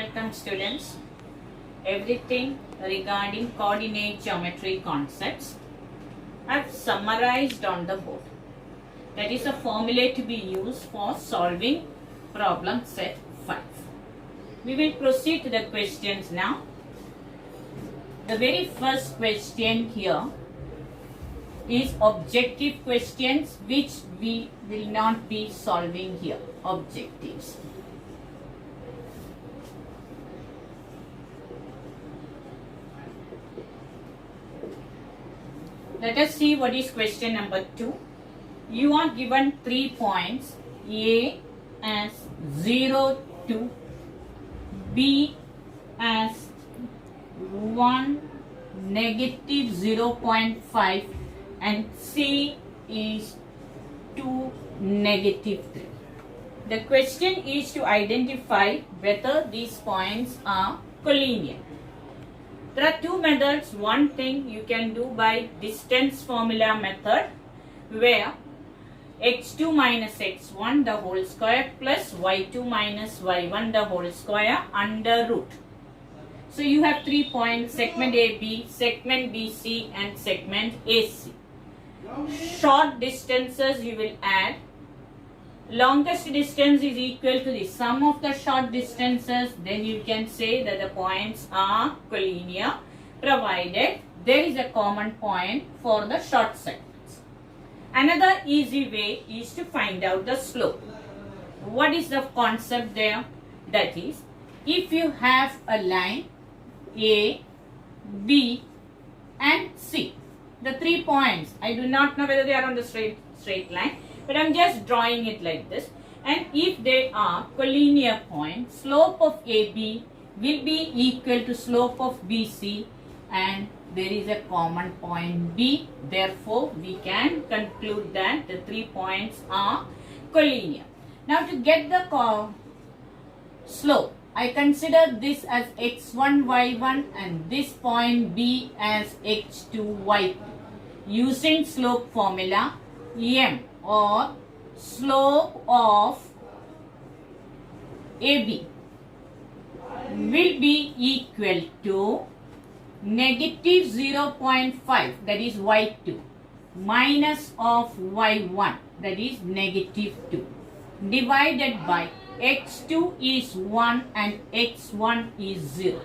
welcome students. Everything regarding coordinate geometry concepts I have summarized on the board. That is a formula to be used for solving problem set 5. We will proceed to the questions now. The very first question here is objective questions which we will not be solving here. Objectives. Let us see what is question number 2. You are given 3 points, A as 0 to B as 1 negative 0.5 and C is 2 negative 3. The question is to identify whether these points are collinear. There are two methods. One thing you can do by distance formula method, where x2 minus x1 the whole square plus y2 minus y1 the whole square under root. So you have 3 points, segment AB, segment BC and segment AC. Short distances you will add. Longest distance is equal to the sum of the short distances. Then you can say that the points are collinear provided there is a common point for the short segments. Another easy way is to find out the slope. What is the concept there? That is, if you have a line A, B and C, the 3 points, I do not know whether they are on the straight line, but I am just drawing it like this. And if they are collinear points, slope of AB will be equal to slope of BC and there is a common point B. Therefore, we can conclude that the 3 points are collinear. Now to get the slope, I consider this as x1, y1 and this point B as x2, y2. Using slope formula, M or slope of AB will be equal to negative 0.5, that is y2, minus of y1, that is negative 2, divided by x2 is 1 and x1 is 0.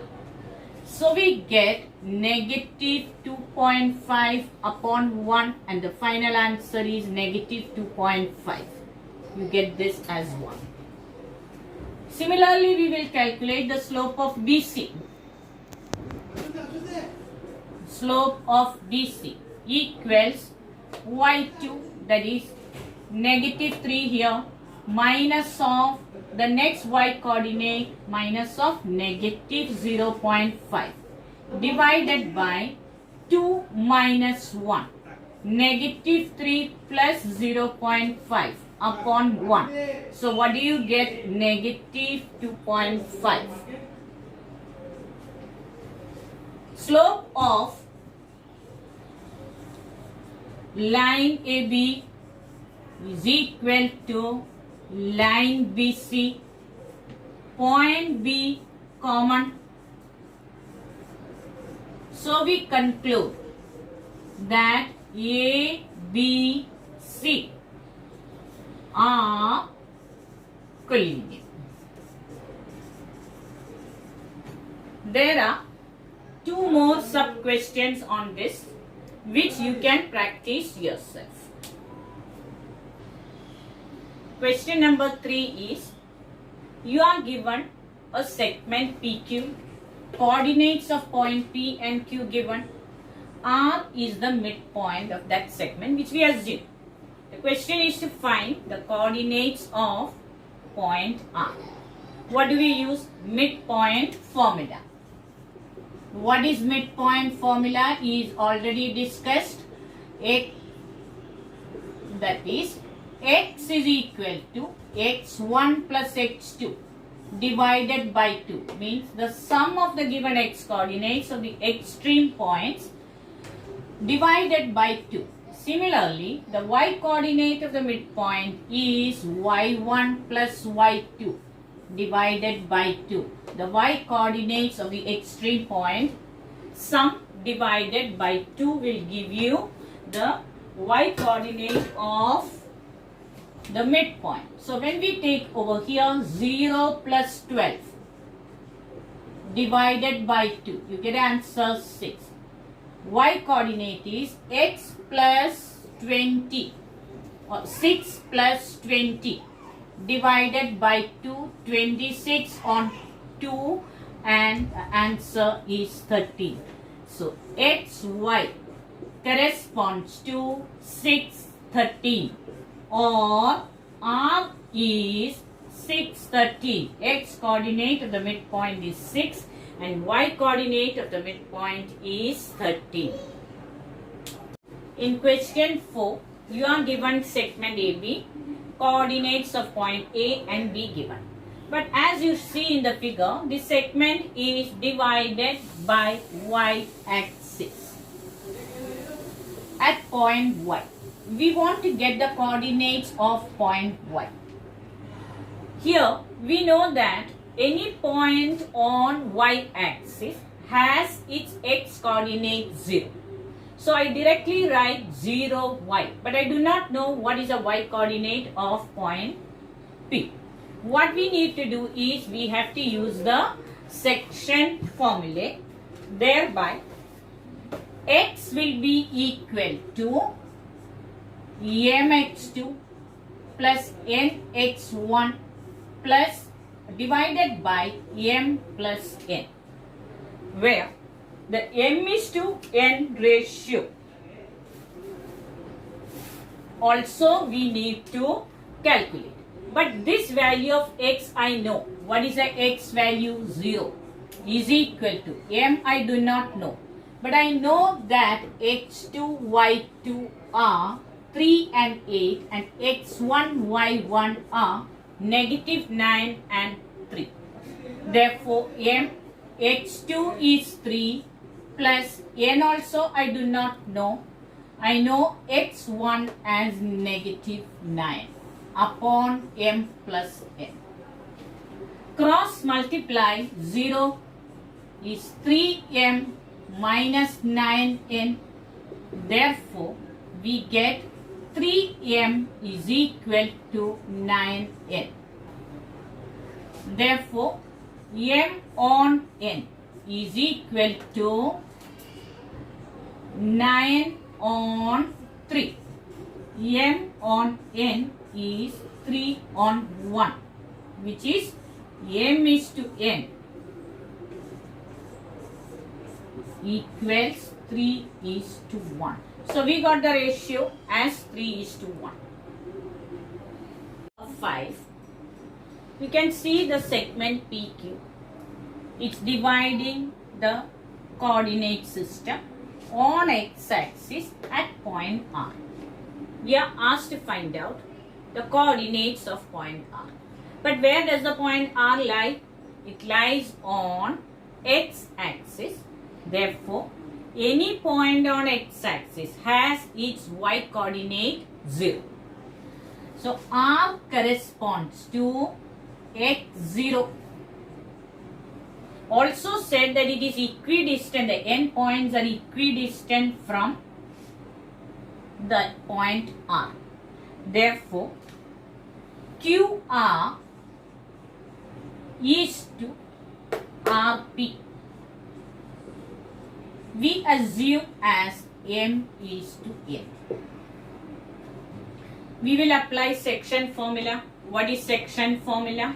So we get negative 2.5 upon 1 and the final answer is negative 2.5. You get this as 1. Similarly, we will calculate the slope of BC. Slope of BC equals y2, that is negative 3 here, minus of the next y coordinate minus of negative 0.5 divided by 2 minus 1, negative 3 plus 0.5 upon 1. So what do you get? Negative 2.5. Slope of line AB is equal to line BC, point B common. So we conclude that A, B, C are collinear. There are 2 more sub questions on this which you can practice yourself. Question number 3 is, you are given a segment PQ, coordinates of point P and Q given, R is the midpoint of that segment which we assume. The question is to find the coordinates of point R. What do we use? Midpoint formula. What is midpoint formula is already discussed. That is, x is equal to x1 plus x2 divided by 2, means the sum of the given x coordinates of the extreme points divided by 2. Similarly, the y coordinate of the midpoint is y1 plus y2 divided by 2. the y coordinates of the extreme point, sum divided by 2 will give you the y coordinate of the midpoint. So when we take over here 0 plus 12 divided by 2, you get answer 6. Y coordinate is x plus 20 or 6 plus 20 divided by 2, 26 on 2, and answer is 13. So xy corresponds to 6, 13, or R is 6, 13. X coordinate of the midpoint is 6 and y coordinate of the midpoint is 13. In question 4, you are given segment AB, coordinates of point A and B given. But as you see in the figure, this segment is divided by y-axis at point Y. We want to get the coordinates of point Y. Here we know that any point on y-axis has its x coordinate 0. So I directly write 0, y. But I do not know what is the y coordinate of point P. What we need to do is we have to use the section formula. Thereby, x will be equal to mx2 plus nx1 plus divided by m plus n, where the m is to n ratio. Also we need to calculate. But this value of x I know. What is the x value? 0 is equal to m I do not know. But I know that x2, y2 are 3 and 8 and x1, y1 are negative 9 and 3. Therefore, x2 is 3 plus n also I do not know. I know x1 as negative 9 upon m plus n. Cross multiply 0 is 3m minus 9n. Therefore, we get 3m is equal to 9n. Therefore, m on n is equal to 9 on 3. M on n is 3 on 1, which is m is to n equals 3 is to 1. So we got the ratio as 3 is to 1. 5. We can see the segment PQ. It's dividing the coordinate system on x-axis at point R. We are asked to find out the coordinates of point R. But where does the point R lie? It lies on x-axis. Therefore, any point on x-axis has its y coordinate 0. So, R corresponds to x0. Also said that it is equidistant, the end points are equidistant from the point R. Therefore, QR is to RP. We assume as M is to N. We will apply section formula. What is section formula?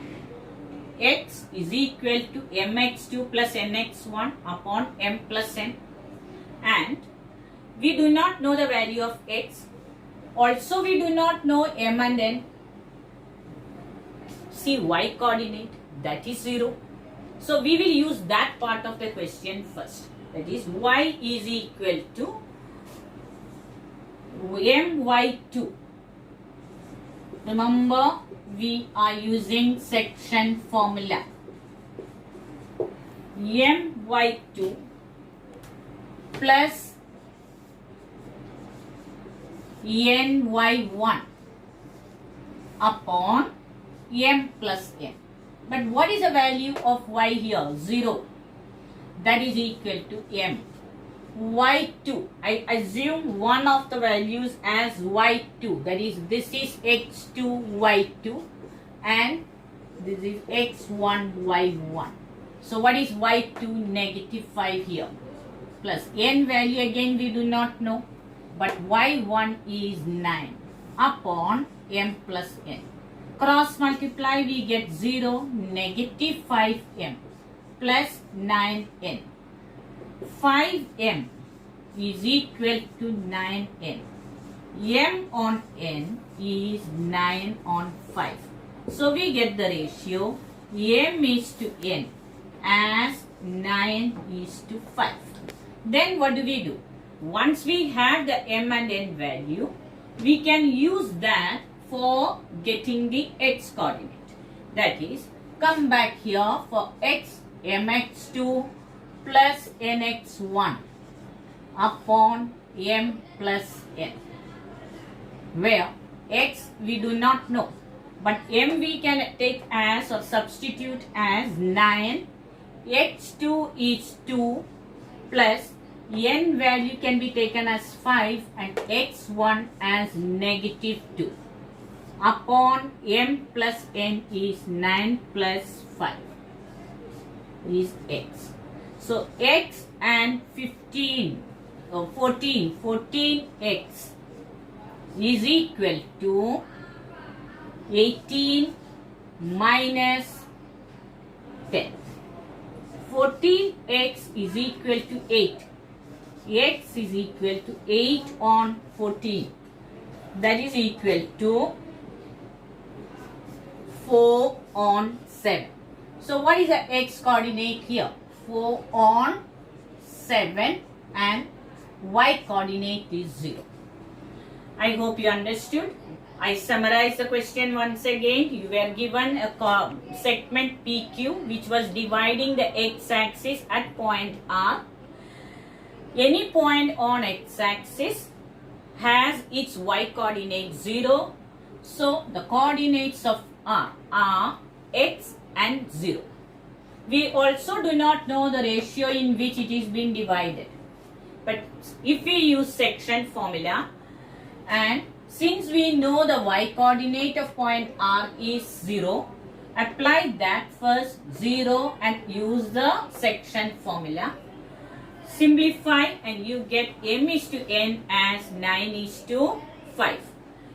X is equal to mx2 plus nx1 upon m plus n. And we do not know the value of x. Also, we do not know m and n. See y coordinate, that is 0. So, we will use that part of the question first. That is, y is equal to my2. Remember, we are using section formula. My2 plus ny1 upon m plus n. But what is the value of y here? 0. That is equal to m. y2, I assume one of the values as y2. That is, this is x2, y2 and this is x1, y1. So what is y2? Negative 5 here. Plus n value again we do not know. But y1 is 9 upon m plus n. Cross multiply, we get 0, negative 5m plus 9n. 5m is equal to 9n. m on n is 9 on 5. So we get the ratio m is to n as 9 is to 5. Then what do? Once we have the m and n value, we can use that for getting the x coordinate. That is, come back here for x, mx2 plus nx1 upon m plus n, where x we do not know, but m we can take as or substitute as 9, x2 is 2 plus n value can be taken as 5 and x1 as negative 2 upon m plus n is 9 plus 5 is x. So x and 14x is equal to 18 minus 10. 14x is equal to 8. X is equal to 8 on 14. That is equal to 4 on 7. So what is the x coordinate here? 4 on 7 and y coordinate is 0. I hope you understood. I summarize the question once again. You were given a segment PQ which was dividing the x-axis at point R. Any point on x-axis has its y coordinate 0. So the coordinates of R are x and 0. We also do not know the ratio in which it is being divided. But if we use section formula, and since we know the y coordinate of point R is 0, apply that first 0 and use the section formula. Simplify and you get m is to n as 9 is to 5.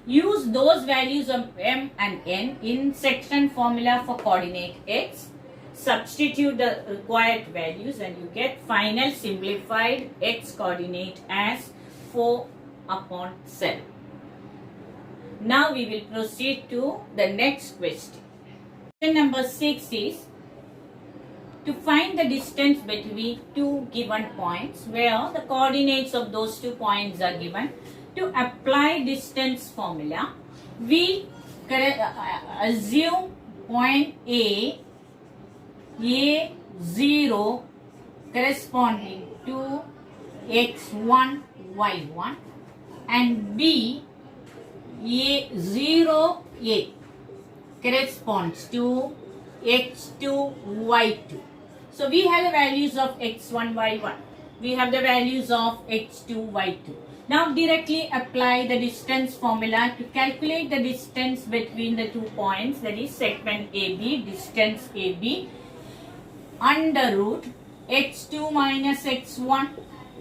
Use those values of m and n in section formula for coordinate x. Substitute the required values and you get final simplified x coordinate as 4 upon 7. Now we will proceed to the next question. Question number 6 is to find the distance between two given points where the coordinates of those 2 points are given. To apply distance formula, we assume point A0 corresponding to x1, y1 and B A0A corresponds to x2, y2. So we have the values of x1, y1. We have the values of x2, y2. Now directly apply the distance formula to calculate the distance between the 2 points, that is segment AB, distance AB, under root x2 minus x1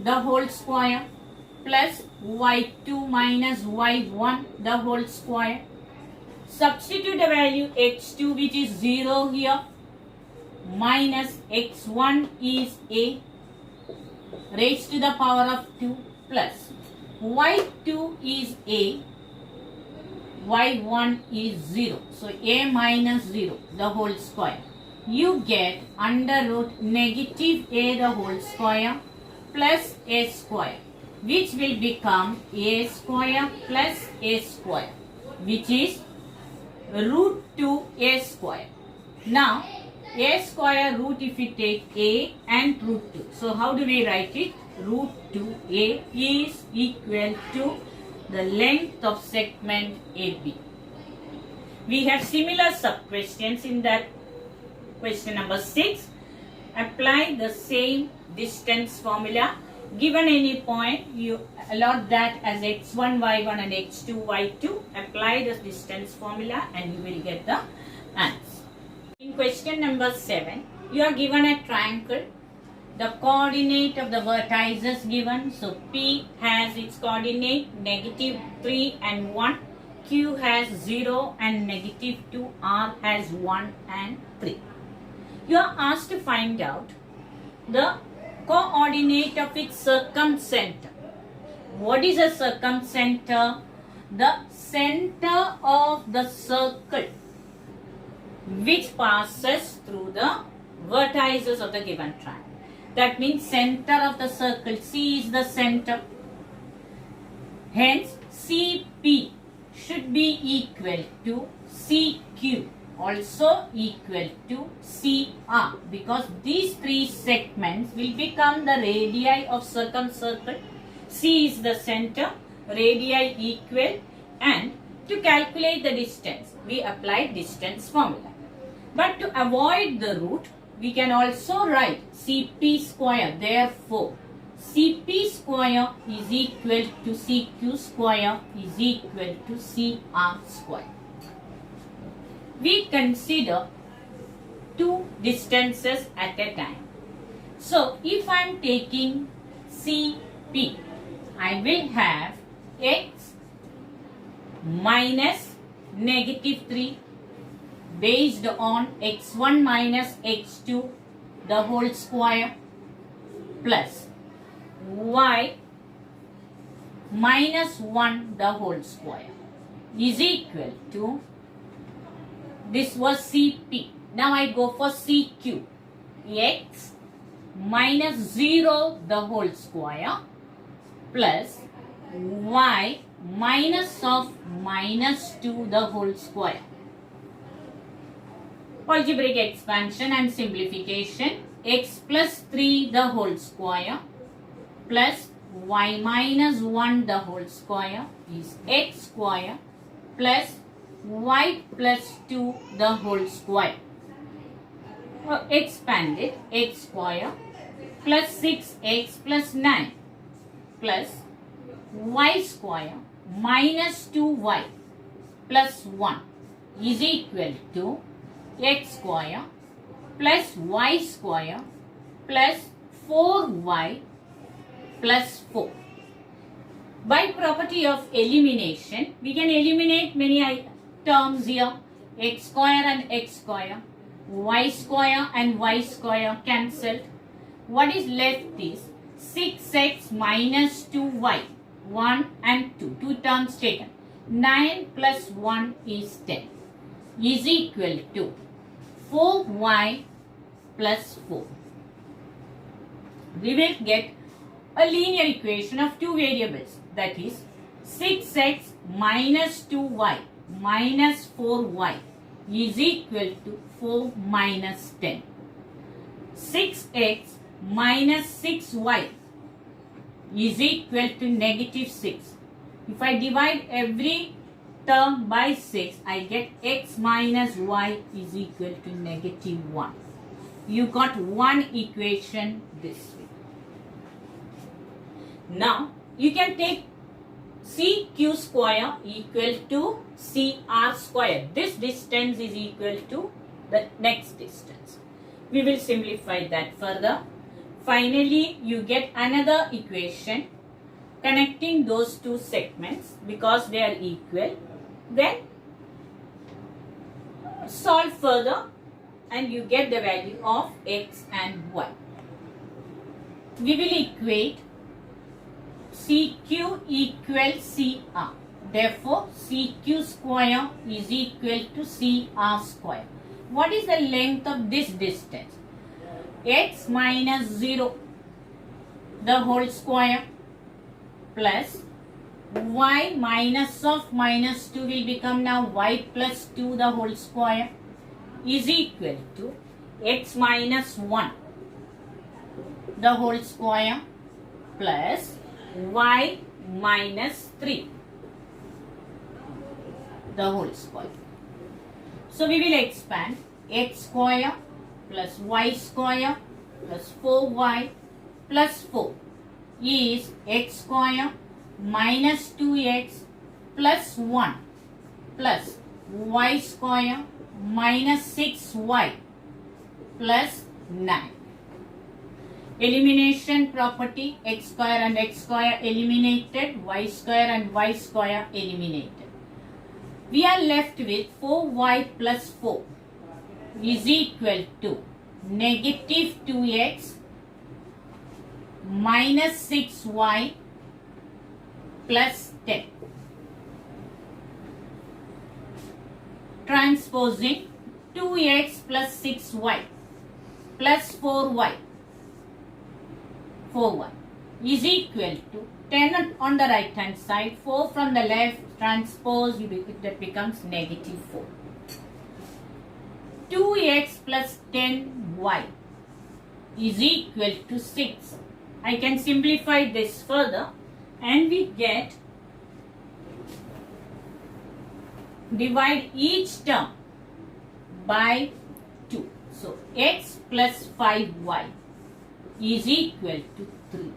the whole square plus y2 minus y1 the whole square. Substitute the value x2 which is 0 here minus x1 is a raised to the power of 2 plus y2 is a, y1 is 0. So a minus 0 the whole square. You get under root negative a the whole square plus a square, which will become a square plus a square, which is root 2a square. Now a square root if we take a and root 2. So how do we write it? Root 2a is equal to the length of segment AB. We have similar sub questions in that Question number 6. Apply the same distance formula. Given any point, you allot that as x1, y1 and x2, y2. Apply the distance formula and you will get the answer. In question number 7, you are given a triangle. The coordinate of the vertices given. So P has its coordinate -3 and 1. Q has 0 and -2. R has 1 and 3. You are asked to find out the coordinate of its circumcenter. What is a circumcenter? The center of the circle which passes through the vertices of the given triangle. That means center of the circle. C is the center. Hence, CP should be equal to CQ, also equal to CR, because these three segments will become the radii of circumcircle. C is the center, radii equal, and to calculate the distance, we apply distance formula. But to avoid the root, we can also write CP square. Therefore, CP square is equal to CQ square is equal to CR square. We consider two distances at a time. So, if I am taking CP, I will have x minus -3 based on x1 minus x2 the whole square plus y minus 1 the whole square is equal to, this was CP. Now I go for CQ. X minus 0 the whole square plus y minus of -2 the whole square. Algebraic expansion and simplification. X plus 3 the whole square plus y minus 1 the whole square is x square plus y plus 2 the whole square. Expanded, x square plus 6x plus 9 plus y square minus 2y plus 1 is equal to x square plus y square plus 4y plus 4. By property of elimination, we can eliminate many terms here. X square and x square, y square and y square cancelled. What is left is 6x minus 2y, 1 and 2, 2 terms taken. 9 plus 1 is 10 is equal to 4y plus 4. We will get a linear equation of two variables, that is 6x minus 2y minus 4y is equal to 4 minus 10. 6x minus 6y is equal to -6. If I divide every term by 6, I get x minus y is equal to -1. You got one equation this way. Now, you can take CQ square equal to CR square. This distance is equal to the next distance. We will simplify that further. Finally, you get another equation connecting those two segments because they are equal. Then solve further and you get the value of x and y. We will equate CQ equals CR. Therefore, CQ square is equal to CR square. What is the length of this distance? X minus 0 the whole square plus y minus of -2 will become now y plus 2 the whole square is equal to x minus 1 the whole square plus y minus 3 the whole square. So we will expand x square plus y square plus 4y plus 4 is x square minus 2x plus 1 plus y square minus 6y plus 9. Elimination property, x square and x square eliminated, y square and y square eliminated. We are left with 4y plus 4 is equal to negative 2x minus 6y plus 10. Transposing 2x plus 6y plus 4y is equal to 10 on the right hand side, 4 from the left, transpose, that becomes negative 4. 2x plus 10y is equal to 6. I can simplify this further and we get, divide each term by 2. So x plus 5y is equal to 3.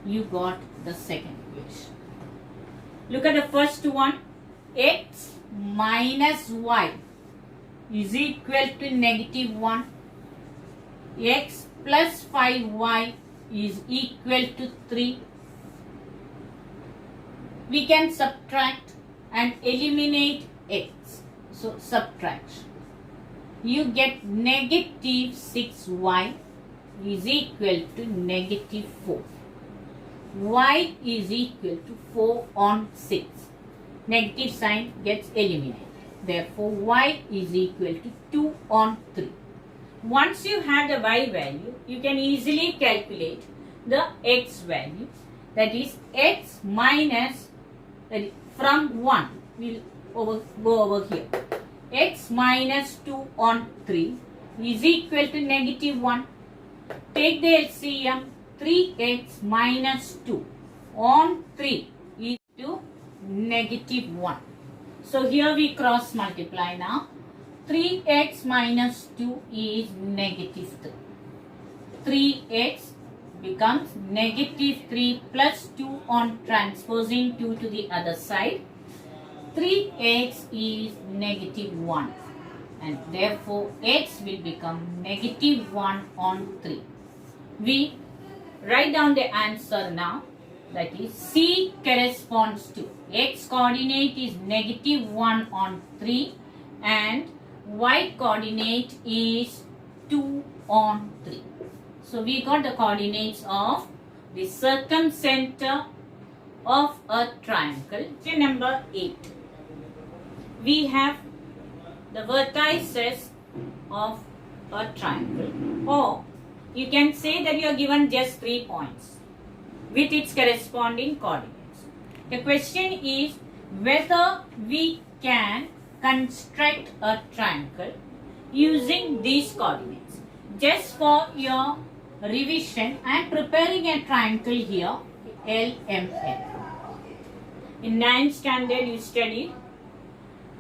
You got the second equation. Look at the first one. X minus y is equal to negative 1. X plus 5y is equal to 3. We can subtract and eliminate x. So subtraction. You get negative 6y is equal to negative 4. Y is equal to 4 on 6. Negative sign gets eliminated. Therefore, y is equal to 2 on 3. Once you have the y value, you can easily calculate the x value. That is x minus, from 1, we'll go over here. X minus 2 on 3 is equal to negative 1. Take the LCM. 3x minus 2 on 3 is to negative 1. So here we cross multiply now. 3x minus 2 is negative 3. 3x becomes negative 3 plus 2 on transposing 2 to the other side. 3x is negative 1 and therefore x will become negative 1 on 3. We write down the answer now. That is C corresponds to x coordinate is negative 1 on 3 and y coordinate is 2 on 3. So we got the coordinates of the circumcenter of a triangle. So number 8. We have the vertices of a triangle, or you can say that you are given just 3 points with its corresponding coordinates. The question is whether we can construct a triangle using these coordinates. Just for your revision, I am preparing a triangle here, LMN. In 9th standard you studied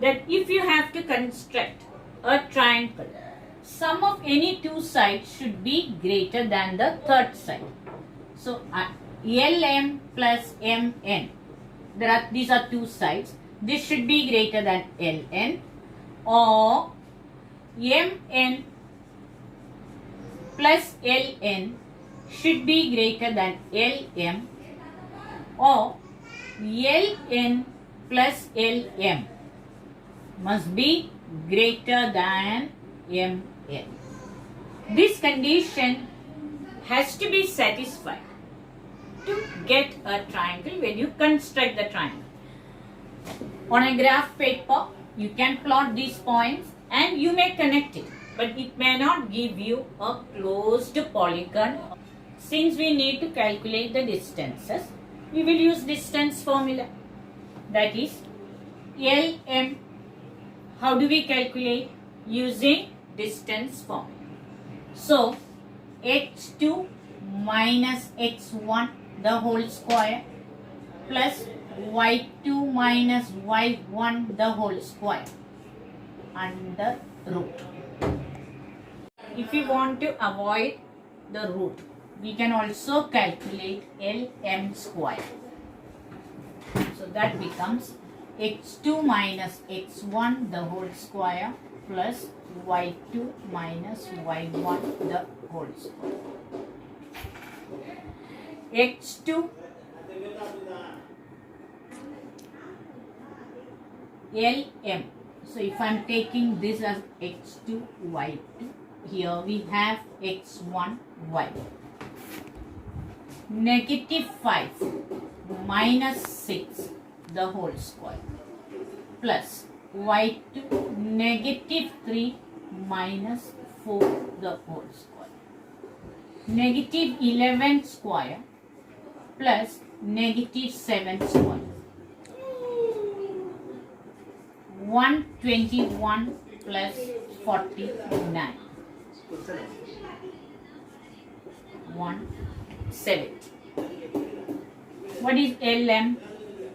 that if you have to construct a triangle, sum of any two sides should be greater than the third side. So LM plus MN, these are two sides. This should be greater than LN, or MN plus LN should be greater than LM, or LN plus LM must be greater than MN. This condition has to be satisfied to get a triangle when you construct the triangle. On a graph paper, you can plot these points and you may connect it, but it may not give you a closed polygon. Since we need to calculate the distances, we will use distance formula. That is LM. How do we calculate? Using distance formula. So x2 minus x1 the whole square plus y2 minus y1 the whole square under root. If you want to avoid the root, we can also calculate LM square. So that becomes x2 minus x1 the whole square plus y2 minus y1 the whole square. x2 LM. So if I am taking this as x2 y2, here we have x1 y. Negative 5 minus 6 the whole square plus y2 negative 3 minus 4 the whole square. Negative 11 square plus negative 7 square. 121 plus 49. 170. What is LM?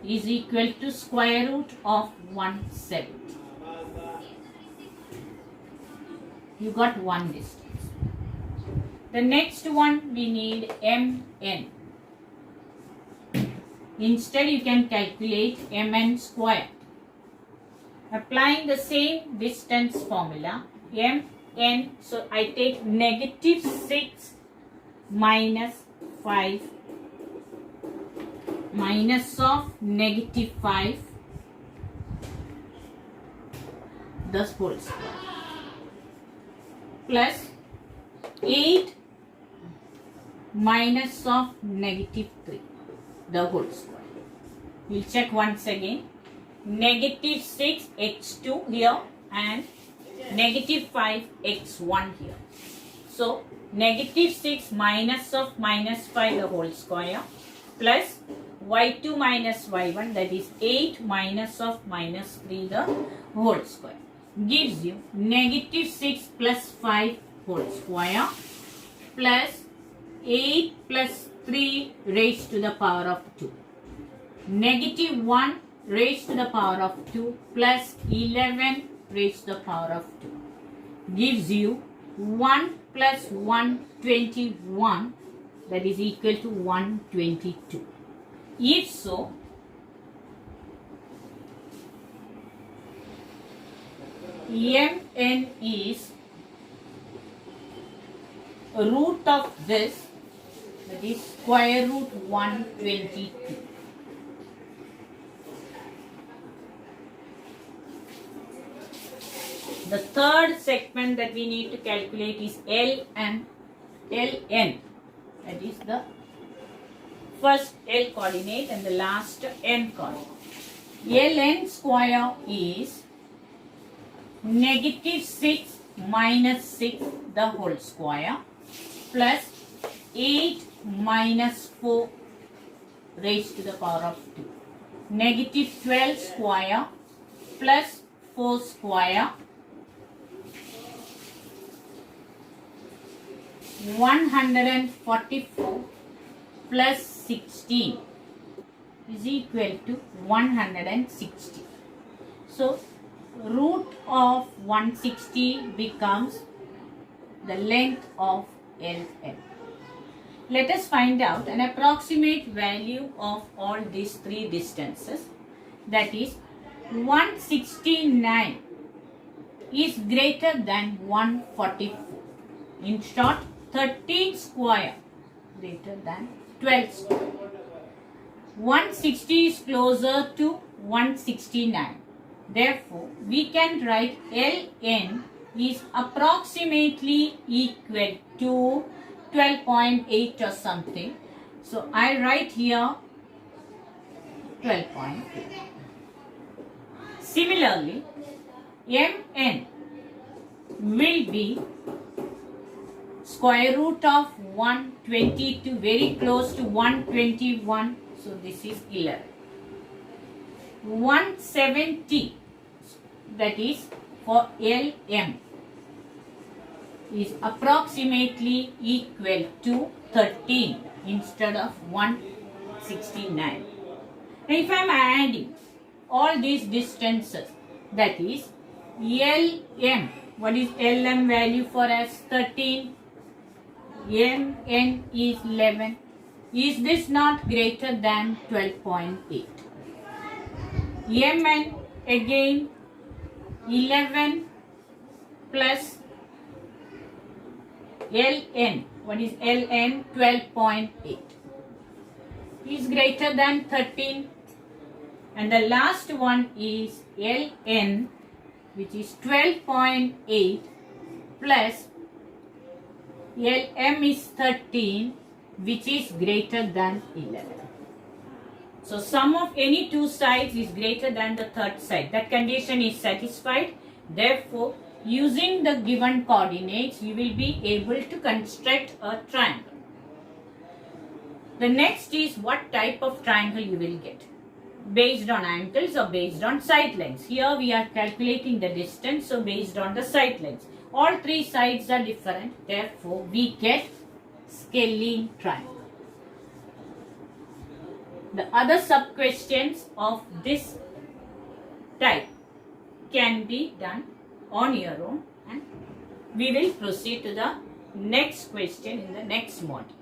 Is equal to square root of 170. You got one distance. The next one we need MN. Instead you can calculate MN square. Applying the same distance formula, MN, so I take negative 6 minus 5 minus of negative 5 the whole square plus 8 minus of negative 3 the whole square. We'll check once again. Negative 6 x2 here and negative 5 x1 here. So negative 6 minus of minus 5 the whole square plus y2 minus y1, that is 8 minus of minus 3 the whole square, gives you negative 6 plus 5 whole square plus 8 plus 3 raised to the power of 2. Negative 1 raised to the power of 2 plus 11 raised to the power of 2 gives you 1 plus 121, that is equal to 122. If so, MN is root of this, that is square root 122. The third segment that we need to calculate is LN, that is the first L coordinate and the last N coordinate. LN square is negative 6 minus 6 the whole square plus 8 minus 4 raised to the power of 2. Negative 12 square plus 4 square 144 plus 16 is equal to 160. So root of 160 becomes the length of LN. Let us find out an approximate value of all these three distances, that is 169 is greater than 144. In short, 13 square greater than 12 square. 160 is closer to 169. Therefore, we can write LN is approximately equal to 12.8 or something. So, I write here 12.8. Similarly, MN will be square root of 122, very close to 121. So, this is 11. 170, that is for LM, is approximately equal to 13 instead of 169. Now, if I am adding all these distances, that is LM. What is LM value for us? 13. MN is 11. Is this not greater than 12.8? MN again 11 plus LN. What is LN? 12.8. Is greater than 13. And the last one is LN, which is 12.8 plus LM is 13, which is greater than 11. So sum of any two sides is greater than the third side. That condition is satisfied. Therefore, using the given coordinates, you will be able to construct a triangle. The next is what type of triangle you will get. Based on angles or based on side lengths. Here we are calculating the distance, so based on the side lengths. All three sides are different, therefore we get scalene triangle. The other sub questions of this type can be done on your own, and we will proceed to the next question in the next module.